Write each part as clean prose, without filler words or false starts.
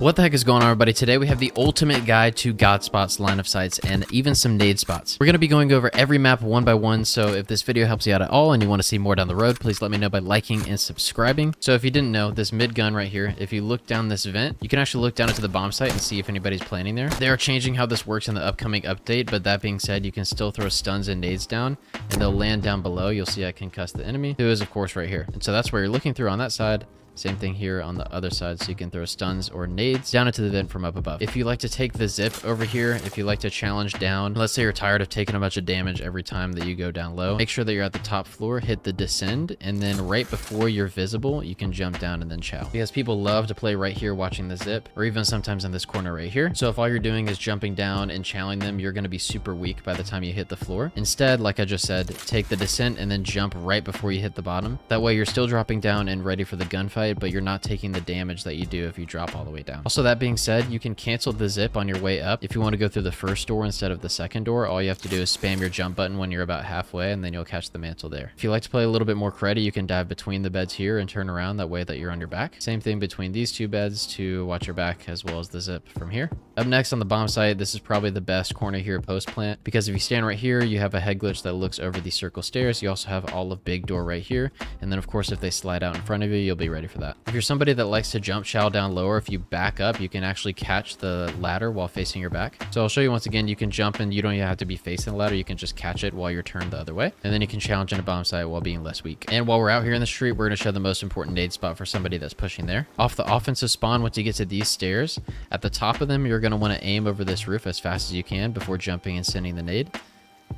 What the heck is going on, everybody? Today we have the ultimate guide to God spots, line of sights, and even some nade spots. We're going to be going over every map one by one, so if this video helps you out at all and you want to see more down the road, please let me know by liking and subscribing. So if you didn't know, this mid gun right here, if you look down this vent, you can actually look down into the bomb site and see if anybody's planning there. They are changing how this works in the upcoming update, but that being said, you can still throw stuns and nades down, and they'll land down below. You'll see I concuss the enemy, who is of course right here. And so that's where you're looking through on that side. Same thing here on the other side, so you can throw stuns or nades down into the vent from up above. If you like to take the zip over here, if you like to challenge down, let's say you're tired of taking a bunch of damage every time that you go down low, make sure that you're at the top floor, hit the descend, and then right before you're visible, you can jump down and then chow. Because people love to play right here watching the zip, or even sometimes in this corner right here. So if all you're doing is jumping down and chowing them, you're going to be super weak by the time you hit the floor. Instead, like I just said, take the descent and then jump right before you hit the bottom. That way you're still dropping down and ready for the gunfight, but you're not taking the damage that you do if you drop all the way down. Also, that being said, you can cancel the zip on your way up. If you want to go through the first door instead of the second door, all you have to do is spam your jump button when you're about halfway, and then you'll catch the mantle there. If you like to play a little bit more cruddy, you can dive between the beds here and turn around, that way that you're on your back. Same thing between these two beds to watch your back, as well as the zip from here. Up next on the bomb site, this is probably the best corner here post plant, because if you stand right here, you have a head glitch that looks over the circle stairs. You also have all of big door right here, and then of course if they slide out in front of you, you'll be ready for that. If you're somebody that likes to jump chow down lower, if you back up, you can actually catch the ladder while facing your back. So I'll show you once again. You can jump and you don't even have to be facing the ladder. You can just catch it while you're turned the other way, and then you can challenge in a bomb site while being less weak. And while we're out here in the street, we're going to show the most important nade spot for somebody that's pushing there. Off the offensive spawn, once you get to these stairs, at the top of them, you're going to want to aim over this roof as fast as you can before jumping and sending the nade.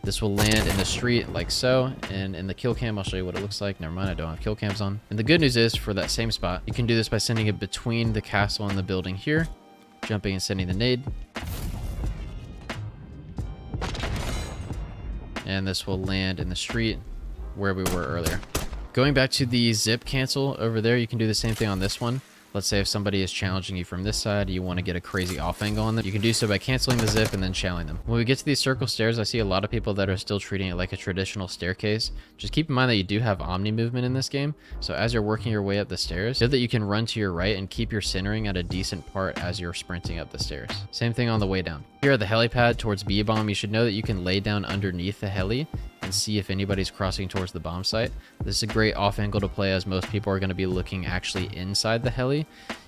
This will land in the street like so, and in the kill cam, I'll show you what it looks like. Never mind, I don't have kill cams on. And the good news is, for that same spot, you can do this by sending it between the castle and the building here, jumping and sending the nade. And this will land in the street where we were earlier. Going back to the zip cancel over there, you can do the same thing on this one. Let's say if somebody is challenging you from this side, you want to get a crazy off angle on them, you can do so by canceling the zip and then chowing them. When we get to these circle stairs, I see a lot of people that are still treating it like a traditional staircase. Just keep in mind that you do have omni movement in this game. So as you're working your way up the stairs, know that you can run to your right and keep your centering at a decent part as you're sprinting up the stairs. Same thing on the way down. Here at the helipad towards B-bomb, you should know that you can lay down underneath the heli and see if anybody's crossing towards the bomb site. This is a great off angle to play, as most people are going to be looking actually inside the heli.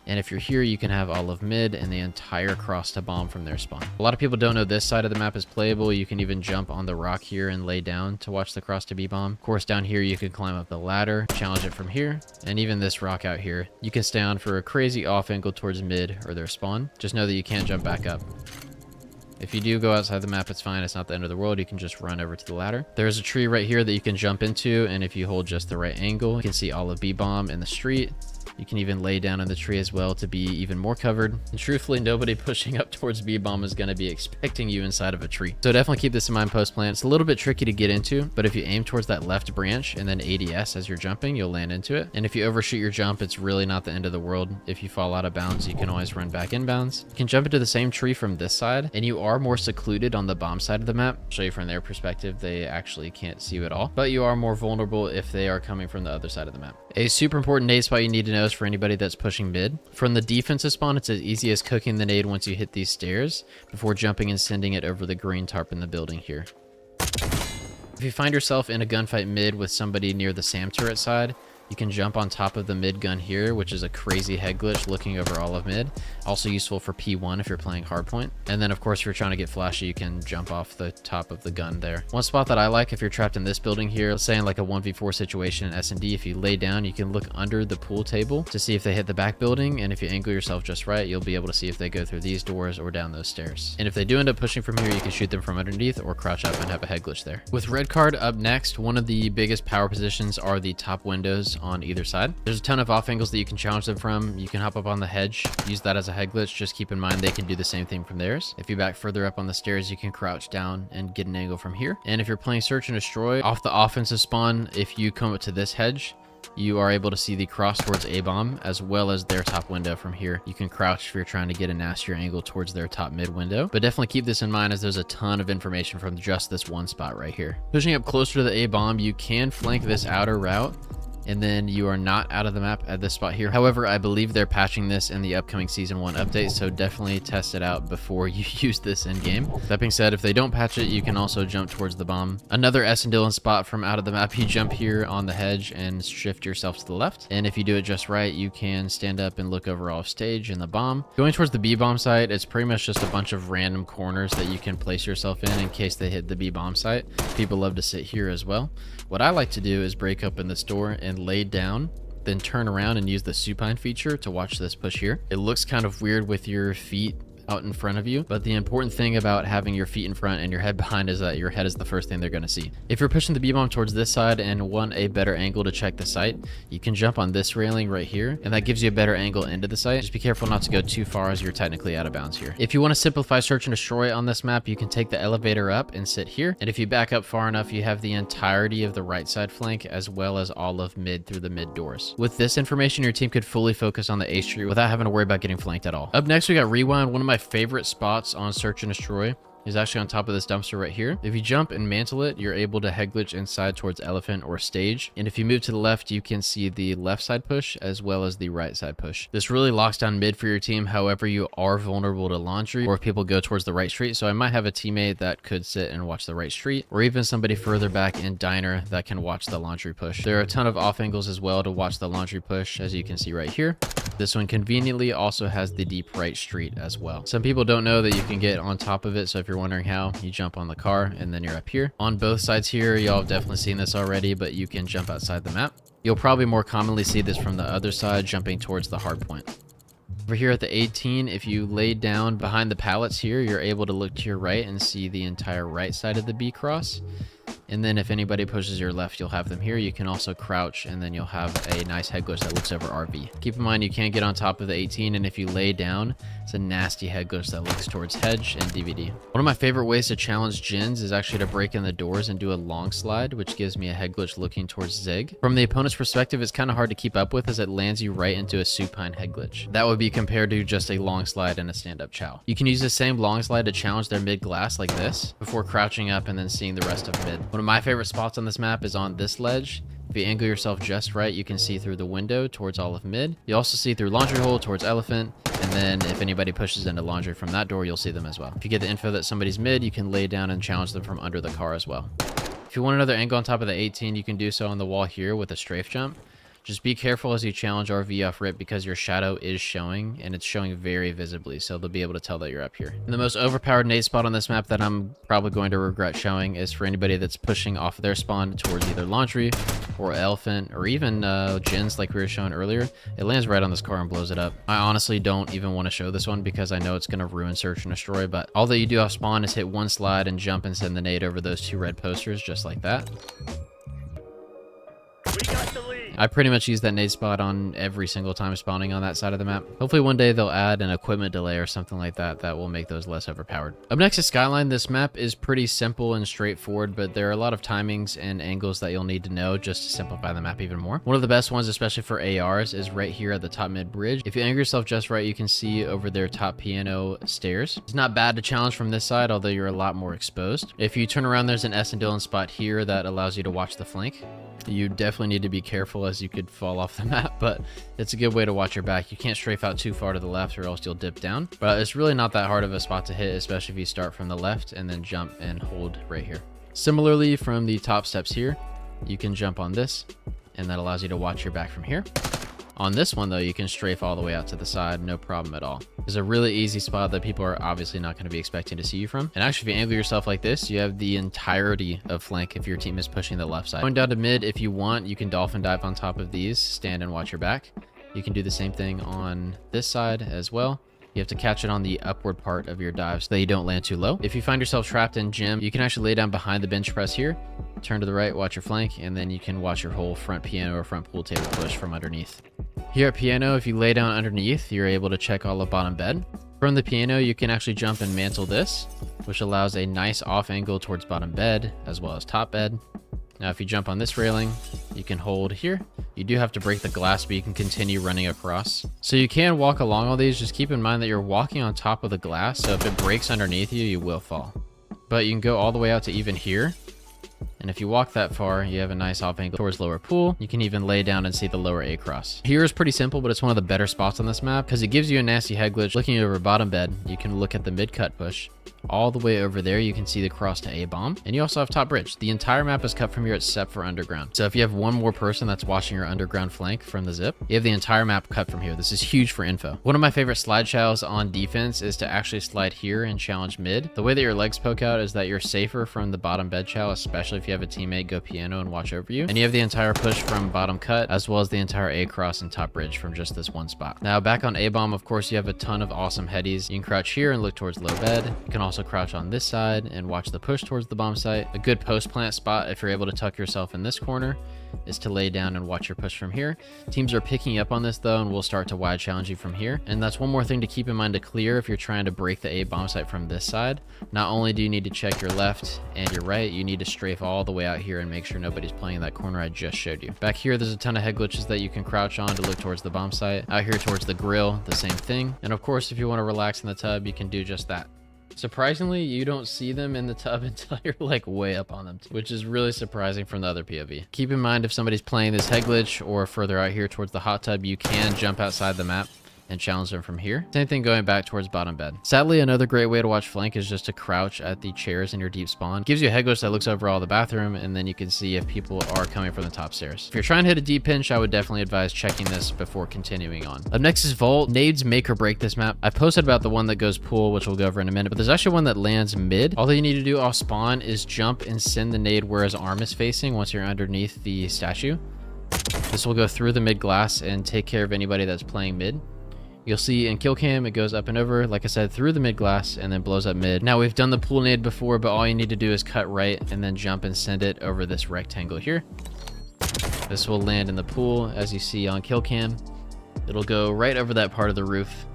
And if you're here, you can have all of mid and the entire cross to bomb from their spawn. A lot of people don't know this side of the map is playable. You can even jump on the rock here and lay down to watch the cross to B-bomb. Of course, down here, you can climb up the ladder, challenge it from here. And even this rock out here, you can stay on for a crazy off angle towards mid or their spawn. Just know that you can't jump back up. If you do go outside the map, it's fine. It's not the end of the world. You can just run over to the ladder. There's a tree right here that you can jump into, and if you hold just the right angle, you can see all of B-bomb in the street. You can even lay down in the tree as well to be even more covered. And truthfully, nobody pushing up towards B-bomb is going to be expecting you inside of a tree. So definitely keep this in mind post-plant. It's a little bit tricky to get into, but if you aim towards that left branch and then ADS as you're jumping, you'll land into it. And if you overshoot your jump, it's really not the end of the world. If you fall out of bounds, you can always run back inbounds. You can jump into the same tree from this side, and you are more secluded on the bomb side of the map. I'll show you from their perspective, they actually can't see you at all, but you are more vulnerable if they are coming from the other side of the map. A super important nade spot you need to know is for anybody that's pushing mid. From the defensive spawn, it's as easy as cooking the nade once you hit these stairs before jumping and sending it over the green tarp in the building here. If you find yourself in a gunfight mid with somebody near the SAM turret side, you can jump on top of the mid gun here, which is a crazy head glitch looking over all of mid. Also useful for P1 if you're playing hardpoint. And then of course, if you're trying to get flashy, you can jump off the top of the gun there. One spot that I like, if you're trapped in this building here, let's say in like a 1v4 situation in S&D, if you lay down, you can look under the pool table to see if they hit the back building. And if you angle yourself just right, you'll be able to see if they go through these doors or down those stairs. And if they do end up pushing from here, you can shoot them from underneath or crouch up and have a head glitch there. With red card up next, one of the biggest power positions are the top windows on either side. There's a ton of off angles that you can challenge them from. You can hop up on the hedge, use that as a head glitch. Just keep in mind they can do the same thing from theirs. If you back further up on the stairs, you can crouch down and get an angle from here. And if you're playing search and destroy off the offensive spawn, if you come up to this hedge, you are able to see the cross towards A-bomb as well as their top window from here. You can crouch if you're trying to get a nastier angle towards their top mid window, but definitely keep this in mind as there's a ton of information from just this one spot right here. Pushing up closer to the A-bomb, you can flank this outer route and then you are not out of the map at this spot here. However, I believe they're patching this in the upcoming Season 1 update, so definitely test it out before you use this in game. That being said, if they don't patch it, you can also jump towards the bomb. Another S and Dylan spot from out of the map, you jump here on the hedge and shift yourself to the left, and if you do it just right, you can stand up and look over off stage in the bomb. Going towards the B bomb site, it's pretty much just a bunch of random corners that you can place yourself in case they hit the B bomb site. People love to sit here as well. What I like to do is break open this door and lay down, then turn around and use the supine feature to watch this push here. It looks kind of weird with your feet out in front of you, but the important thing about having your feet in front and your head behind is that your head is the first thing they're going to see. If you're pushing the B-bomb towards this side and want a better angle to check the site, you can jump on this railing right here, and that gives you a better angle into the site. Just be careful not to go too far as you're technically out of bounds here. If you want to simplify search and destroy on this map, you can take the elevator up and sit here, and if you back up far enough, you have the entirety of the right side flank as well as all of mid through the mid doors. With this information, your team could fully focus on the A street without having to worry about getting flanked at all. Up next, we got Rewind. One of my favorite spots on search and destroy is actually on top of this dumpster right here. If you jump and mantle it, you're able to head glitch inside towards elephant or stage. And if you move to the left, you can see the left side push as well as the right side push. This really locks down mid for your team. However, you are vulnerable to laundry or if people go towards the right street. So I might have a teammate that could sit and watch the right street, or even somebody further back in diner that can watch the laundry push. There are a ton of off angles as well to watch the laundry push, as you can see right here. This one conveniently also has the deep right street as well. Some people don't know that you can get on top of it, so if you're wondering how, you jump on the car and then you're up here. On both sides here, y'all have definitely seen this already, but you can jump outside the map. You'll probably more commonly see this from the other side, jumping towards the hard point. Over here at the 18, if you lay down behind the pallets here, you're able to look to your right and see the entire right side of the B cross. And then if anybody pushes your left, you'll have them here. You can also crouch, and then you'll have a nice head glitch that looks over RV. Keep in mind, you can't get on top of the 18, and if you lay down, it's a nasty head glitch that looks towards hedge and DVD. One of my favorite ways to challenge Jins is actually to break in the doors and do a long slide, which gives me a head glitch looking towards Zig. From the opponent's perspective, it's kind of hard to keep up with as it lands you right into a supine head glitch. That would be compared to just a long slide and a stand-up chow. You can use the same long slide to challenge their mid glass like this before crouching up and then seeing the rest of mid. One of my favorite spots on this map is on this ledge. If you angle yourself just right, you can see through the window towards all of mid. You also see through laundry hole towards elephant, and then if anybody pushes into laundry from that door, you'll see them as well. If you get the info that somebody's mid, you can lay down and challenge them from under the car as well. If you want another angle on top of the 18, you can do so on the wall here with a strafe jump. Just be careful as you challenge RV off rip because your shadow is showing, and it's showing very visibly, so they'll be able to tell that you're up here. And the most overpowered nade spot on this map that I'm probably going to regret showing is for anybody that's pushing off their spawn towards either laundry or elephant or even Jins like we were showing earlier. It lands right on this car and blows it up. I honestly don't even want to show this one because I know it's going to ruin search and destroy, but all that you do off spawn is hit one slide and jump and send the nade over those two red posters just like that. I pretty much use that nade spot on every single time spawning on that side of the map. Hopefully one day they'll add an equipment delay or something like that that will make those less overpowered. Up next is Skyline. This map is pretty simple and straightforward, but there are a lot of timings and angles that you'll need to know just to simplify the map even more. One of the best ones, especially for ARs, is right here at the top mid bridge. If you angle yourself just right, you can see over their top piano stairs. It's not bad to challenge from this side, although you're a lot more exposed. If you turn around, there's an S and Dylan spot here that allows you to watch the flank. You definitely need to be careful as you could fall off the map, but it's a good way to watch your back. You can't strafe out too far to the left or else you'll dip down, but it's really not that hard of a spot to hit, especially if you start from the left and then jump and hold right here. Similarly, from the top steps here, you can jump on this, and that allows you to watch your back from here. On this one, though, you can strafe all the way out to the side, no problem at all. It's a really easy spot that people are obviously not going to be expecting to see you from. And actually, if you angle yourself like this, you have the entirety of flank if your team is pushing the left side. Going down to mid, if you want, you can dolphin dive on top of these, stand and watch your back. You can do the same thing on this side as well. You have to catch it on the upward part of your dive so that you don't land too low. If you find yourself trapped in gym, you can actually lay down behind the bench press here, turn to the right, watch your flank, and then you can watch your whole front piano or front pool table push from underneath. Here at piano, if you lay down underneath, you're able to check all of bottom bed. From the piano, you can actually jump and mantle this, which allows a nice off angle towards bottom bed as well as top bed. Now, if you jump on this railing, you can hold here. You do have to break the glass, but you can continue running across. So you can walk along all these. Just keep in mind that you're walking on top of the glass, so if it breaks underneath you, you will fall. But you can go all the way out to even here And if you walk that far, you have a nice off angle towards lower pool. You can even lay down and see the lower A cross. Here is pretty simple, but it's one of the better spots on this map because it gives you a nasty head glitch. Looking over bottom bed, you can look at the mid cut push. All the way over there, you can see the cross to A bomb. And you also have top bridge. The entire map is cut from here except for underground. So if you have one more person that's watching your underground flank from the zip, you have the entire map cut from here. This is huge for info. One of my favorite slide chows on defense is to actually slide here and challenge mid. The way that your legs poke out is that you're safer from the bottom bed chow, especially if you have a teammate go piano and watch over you. And you have the entire push from bottom cut, as well as the entire A cross and top bridge from just this one spot. Now back on A bomb, of course, you have a ton of awesome headies. You can crouch here and look towards low bed. You can also crouch on this side and watch the push towards the bomb site. A good post plant spot, if you're able to tuck yourself in this corner, is to lay down and watch your push from here. Teams are picking up on this though, and we'll start to wide challenge you from here. And that's one more thing to keep in mind to clear if you're trying to break the A bomb site from this side. Not only do you need to check your left and your right, you need to strafe all the way out here and make sure nobody's playing that corner I just showed you. Back here, there's a ton of head glitches that you can crouch on to look towards the bomb site. Out here towards the grill, the same thing. And of course, if you want to relax in the tub, you can do just that. Surprisingly, you don't see them in the tub until you're like way up on them, which is really surprising from the other POV. Keep in mind, if somebody's playing this head glitch or further out here towards the hot tub, you can jump outside the map and challenge them from here. Same thing going back towards bottom bed. Sadly, another great way to watch flank is just to crouch at the chairs in your deep spawn. Gives you a head glitch that looks over all the bathroom, and then you can see if people are coming from the top stairs. If you're trying to hit a deep pinch, I would definitely advise checking this before continuing on. Up next is Vault. Nades make or break this map. I've posted about the one that goes pool, which we'll go over in a minute, but there's actually one that lands mid. All that you need to do off spawn is jump and send the nade where his arm is facing once you're underneath the statue. This will go through the mid glass and take care of anybody that's playing mid. You'll see in kill cam, it goes up and over, like I said, through the mid glass and then blows up mid. Now we've done the pool nade before, but all you need to do is cut right and then jump and send it over this rectangle here. This will land in the pool, as you see on kill cam. It'll go right over that part of the roof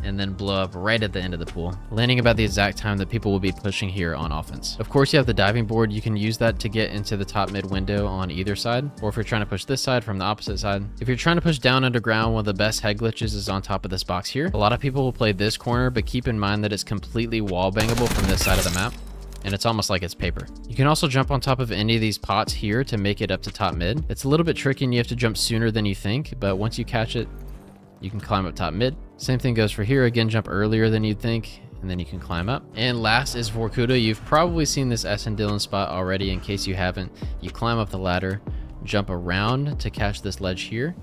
and then blow up right at the end of the pool, landing about the exact time that people will be pushing here on offense. Of course, you have the diving board. You can use that to get into the top mid window on either side, or if you're trying to push this side from the opposite side. If you're trying to push down underground, one of the best head glitches is on top of this box here. A lot of people will play this corner, but keep in mind that it's completely wall bangable from this side of the map, and it's almost like it's paper. You can also jump on top of any of these pots here to make it up to top mid. It's a little bit tricky and you have to jump sooner than you think, but once you catch it, you can climb up top mid. Same thing goes for here. Again, jump earlier than you'd think, and then you can climb up. And last is Vuda. You've probably seen this S and Dylan spot already. In case you haven't, you climb up the ladder, jump around to catch this ledge here.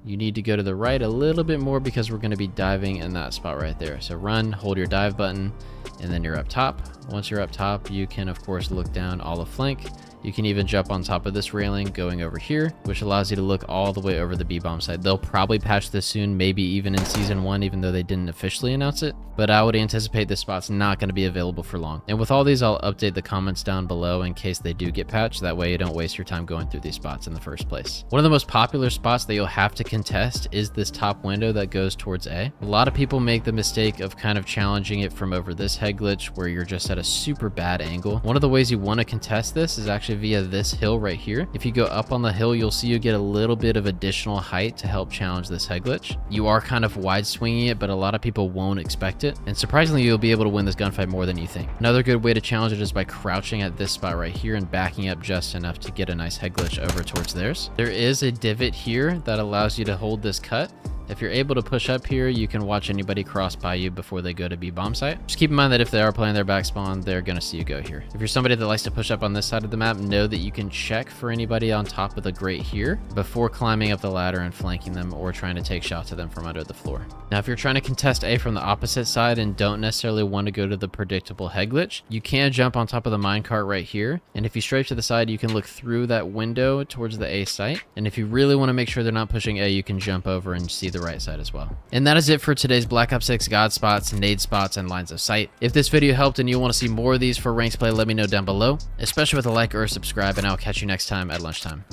You need to go to the right a little bit more because we're going to be diving in that spot right there. So run, hold your dive button, and then you're up top. Once you're up top, you can of course look down all of flank. You can even jump on top of this railing going over here, which allows you to look all the way over the B-bomb side. They'll probably patch this soon, maybe even in season 1, even though they didn't officially announce it. But I would anticipate this spot's not going to be available for long. And with all these, I'll update the comments down below in case they do get patched. That way you don't waste your time going through these spots in the first place. One of the most popular spots that you'll have to contest is this top window that goes towards A. A lot of people make the mistake of kind of challenging it from over this head glitch where you're just at a super bad angle. One of the ways you want to contest this is actually via this hill right here. If you go up on the hill, you'll see you get a little bit of additional height to help challenge this head glitch. You are kind of wide swinging it, but a lot of people won't expect it. And surprisingly, you'll be able to win this gunfight more than you think. Another good way to challenge it is by crouching at this spot right here and backing up just enough to get a nice head glitch over towards theirs. There is a divot here that allows you to hold this cut. If you're able to push up here, you can watch anybody cross by you before they go to B-bomb site. Just keep in mind that if they are playing their back spawn, they're going to see you go here. If you're somebody that likes to push up on this side of the map, know that you can check for anybody on top of the grate here before climbing up the ladder and flanking them or trying to take shots at them from under the floor. Now, if you're trying to contest A from the opposite side and don't necessarily want to go to the predictable head glitch, you can jump on top of the minecart right here. And if you strafe to the side, you can look through that window towards the A site. And if you really want to make sure they're not pushing A, you can jump over and see the right side as well. And that is it for today's Black Ops 6 God spots, nade spots, and lines of sight. If this video helped and you want to see more of these for ranked play, let me know down below, especially with a like or a subscribe, and I'll catch you next time at lunchtime.